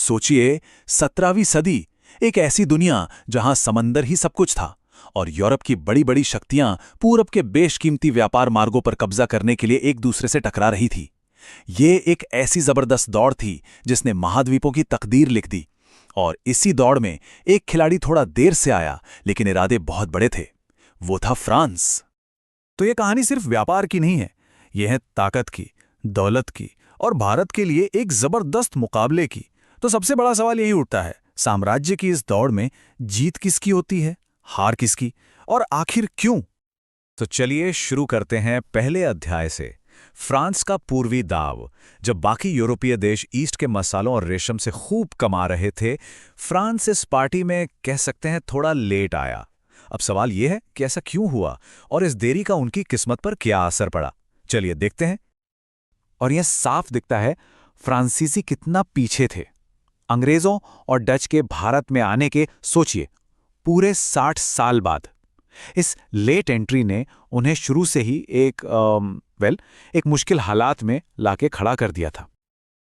सोचिए, 17वीं सदी, एक ऐसी दुनिया जहां समंदर ही सब कुछ था और यूरोप की बड़ी बड़ी शक्तियां पूरब के बेशकीमती व्यापार मार्गों पर कब्जा करने के लिए एक दूसरे से टकरा रही थी। ये एक ऐसी जबरदस्त दौड़ थी जिसने महाद्वीपों की तकदीर लिख दी। और इसी दौड़ में एक खिलाड़ी थोड़ा देर से आया, लेकिन इरादे बहुत बड़े थे। वो था फ्रांस। तो ये कहानी सिर्फ व्यापार की नहीं है, यह है ताकत की, दौलत की और भारत के लिए एक जबरदस्त मुकाबले की। तो सबसे बड़ा सवाल यही उठता है, साम्राज्य की इस दौड़ में जीत किसकी होती है, हार किसकी, और आखिर क्यों? तो चलिए शुरू करते हैं पहले अध्याय से। फ्रांस का पूर्वी दाव। जब बाकी यूरोपीय देश ईस्ट के मसालों और रेशम से खूब कमा रहे थे, फ्रांस इस पार्टी में कह सकते हैं थोड़ा लेट आया। अब सवाल यह है कि ऐसा क्यों हुआ और इस देरी का उनकी किस्मत पर क्या असर पड़ा। चलिए देखते हैं। और यह साफ दिखता है फ्रांसीसी कितना पीछे थे अंग्रेजों और डच के भारत में आने के। सोचिए, पूरे 60 साल बाद। इस लेट एंट्री ने उन्हें शुरू से ही एक मुश्किल हालात में लाके खड़ा कर दिया था।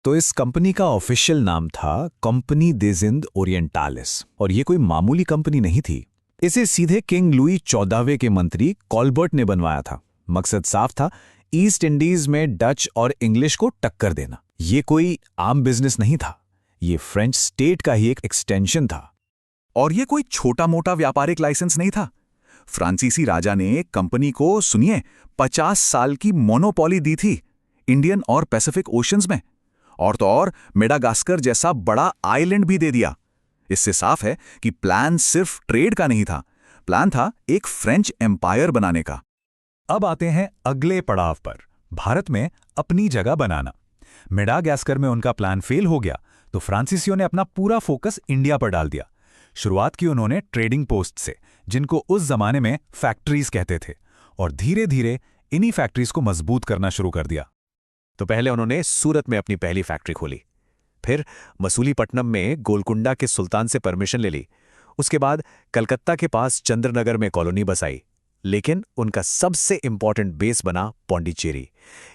तो इस कंपनी का ऑफिशियल नाम था कंपनी des Indes ओरिएंटालिस, और ये कोई मामूली कंपनी नहीं थी। इसे सीधे किंग लुई 14वें के मंत्री कॉलबर्ट ने बनवाया था। मकसद साफ था, ईस्ट इंडीज में डच और इंग्लिश को टक्कर देना। ये कोई आम बिजनेस नहीं था, ये फ्रेंच स्टेट का ही एक एक्सटेंशन था। और ये कोई छोटा मोटा व्यापारिक लाइसेंस नहीं था। फ्रांसीसी राजा ने कंपनी को, सुनिए, 50 साल की मोनोपोली दी थी इंडियन और पैसिफिक ओशंस में। और तो और मेडागास्कर जैसा बड़ा आइलैंड भी दे दिया। इससे साफ है कि प्लान सिर्फ ट्रेड का नहीं था, प्लान था एक फ्रेंच एम्पायर बनाने का। अब आते हैं अगले पड़ाव पर, भारत में अपनी जगह बनाना। मेडागास्कर में उनका प्लान फेल हो गया तो फ्रांसीसियों ने अपना पूरा फोकस इंडिया पर डाल दिया। शुरुआत की उन्होंने ट्रेडिंग पोस्ट से, जिनको उस जमाने में फैक्ट्रीज कहते थे, और धीरे धीरे इन्हीं फैक्ट्रीज को मजबूत करना शुरू कर दिया। तो पहले उन्होंने सूरत में अपनी पहली फैक्ट्री खोली, फिर मसूलीपट्टनम में गोलकुंडा के सुल्तान से परमिशन ले ली। उसके बाद कलकत्ता के पास चंद्रनगर में कॉलोनी बसाई। लेकिन उनका सबसे इंपॉर्टेंट बेस बना पौंडीचेरी।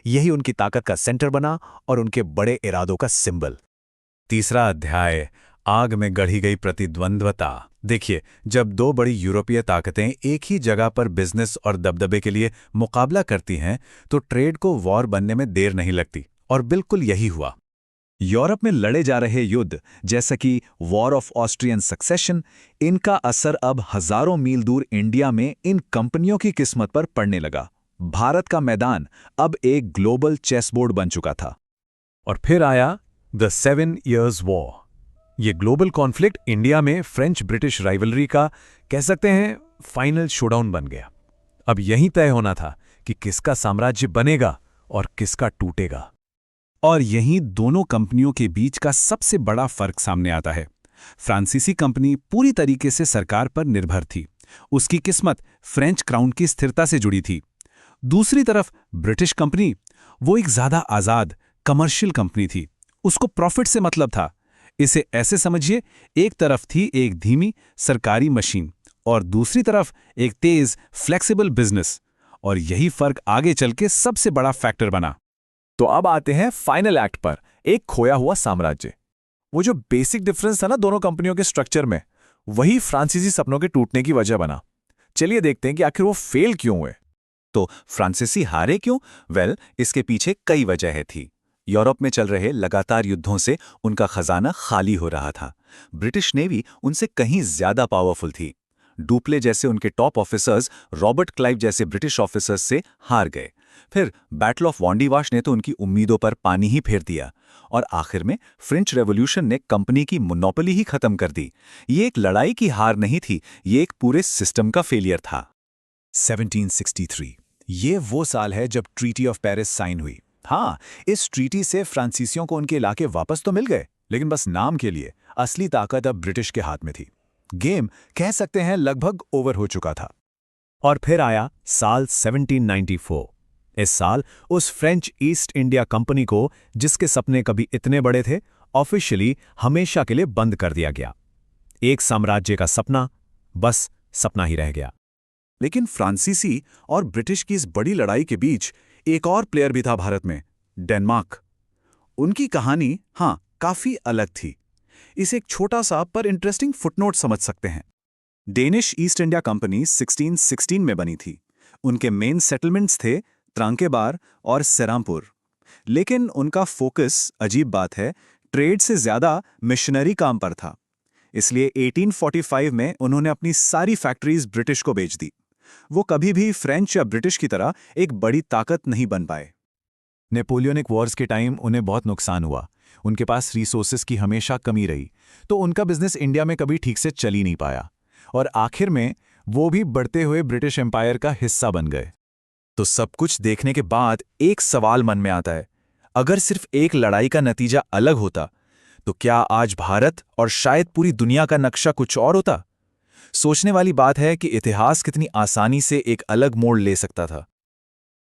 यही उनकी ताकत का सेंटर बना और उनके बड़े इरादों का सिंबल। तीसरा अध्याय, आग में गढ़ी गई प्रतिद्वंद्वता। देखिए, जब दो बड़ी यूरोपीय ताकतें एक ही जगह पर बिजनेस और दबदबे के लिए मुकाबला करती हैं, तो ट्रेड को वॉर बनने में देर नहीं लगती। और बिल्कुल यही हुआ। यूरोप में लड़े जा रहे युद्ध, जैसा कि वॉर ऑफ ऑस्ट्रियन सक्सेशन, इनका असर अब हजारों मील दूर इंडिया में इन कंपनियों की किस्मत पर पड़ने लगा। भारत का मैदान अब एक ग्लोबल चेसबोर्ड बन चुका था। और फिर आया द 7 Years वॉर। ये ग्लोबल कॉन्फ्लिक्ट इंडिया में फ्रेंच ब्रिटिश राइवलरी का, कह सकते हैं, फाइनल शोडाउन बन गया। अब यही तय होना था कि किसका साम्राज्य बनेगा और किसका टूटेगा। और यहीं दोनों कंपनियों के बीच का सबसे बड़ा फर्क सामने आता है। फ्रांसीसी कंपनी पूरी तरीके से सरकार पर निर्भर थी, उसकी किस्मत फ्रेंच क्राउन की स्थिरता से जुड़ी थी। दूसरी तरफ ब्रिटिश कंपनी, वो एक ज्यादा आजाद कमर्शियल कंपनी थी, उसको प्रॉफिट से मतलब था। इसे ऐसे समझिए, एक तरफ थी एक धीमी सरकारी मशीन और दूसरी तरफ एक तेज फ्लेक्सिबल बिजनेस। और यही फर्क आगे चल के सबसे बड़ा फैक्टर बना। तो अब आते हैं फाइनल एक्ट पर, एक खोया हुआ साम्राज्य। वो जो बेसिक डिफरेंस था ना दोनों कंपनियों के स्ट्रक्चर में, वही फ्रांसीसी सपनों के टूटने की वजह बना। चलिए देखते हैं कि आखिर वो फेल क्यों हुए। तो फ्रांसीसी हारे क्यों? इसके पीछे कई वजहें थी। यूरोप में चल रहे लगातार युद्धों से उनका खजाना खाली हो रहा था। ब्रिटिश नेवी उनसे कहीं ज्यादा पावरफुल थी। डुप्ले जैसे उनके टॉप ऑफिसर्स रॉबर्ट क्लाइव जैसे ब्रिटिश ऑफिसर्स से हार गए। फिर बैटल ऑफ वांडीवाश ने तो उनकी उम्मीदों पर पानी ही फेर दिया। और आखिर में फ्रेंच रेवोल्यूशन ने कंपनी की मोनोपोली ही खत्म कर दी। ये एक लड़ाई की हार नहीं थी, ये एक पूरे सिस्टम का फेलियर था। 1763, ये वो साल है जब ट्रीटी ऑफ पेरिस साइन हुई। हाँ, इस ट्रीटी से फ्रांसीसियों को उनके इलाके वापस तो मिल गए, लेकिन बस नाम के लिए। असली ताकत अब ब्रिटिश के हाथ में थी। गेम, कह सकते हैं, लगभग ओवर हो चुका था। और फिर आया साल 1794। इस साल उस फ्रेंच ईस्ट इंडिया कंपनी को, जिसके सपने कभी इतने बड़े थे, ऑफिशियली हमेशा के लिए बंद कर दिया गया। एक साम्राज्य का सपना बस सपना ही रह गया। लेकिन फ्रांसीसी और ब्रिटिश की इस बड़ी लड़ाई के बीच एक और प्लेयर भी था भारत में, डेनमार्क। उनकी कहानी, हाँ, काफी अलग थी। इसे एक छोटा सा पर इंटरेस्टिंग फुटनोट समझ सकते हैं। डेनिश ईस्ट इंडिया कंपनी 1616 में बनी थी। उनके मेन सेटलमेंट्स थे त्रांकेबार और सेरामपुर। लेकिन उनका फोकस, अजीब बात है, ट्रेड से ज्यादा मिशनरी काम पर था। इसलिए 1845 में उन्होंने अपनी सारी फैक्ट्रीज ब्रिटिश को बेच दी। वो कभी भी फ्रेंच या ब्रिटिश की तरह एक बड़ी ताकत नहीं बन पाए। नेपोलियनिक वॉर्स के टाइम उन्हें बहुत नुकसान हुआ। उनके पास रिसोर्सेज की हमेशा कमी रही, तो उनका बिजनेस इंडिया में कभी ठीक से चल ही नहीं पाया और आखिर में वो भी बढ़ते हुए ब्रिटिश एम्पायर का हिस्सा बन गए। तो सब कुछ देखने के बाद एक सवाल मन में आता है, अगर सिर्फ एक लड़ाई का नतीजा अलग होता तो क्या आज भारत और शायद पूरी दुनिया का नक्शा कुछ और होता? सोचने वाली बात है कि इतिहास कितनी आसानी से एक अलग मोड़ ले सकता था।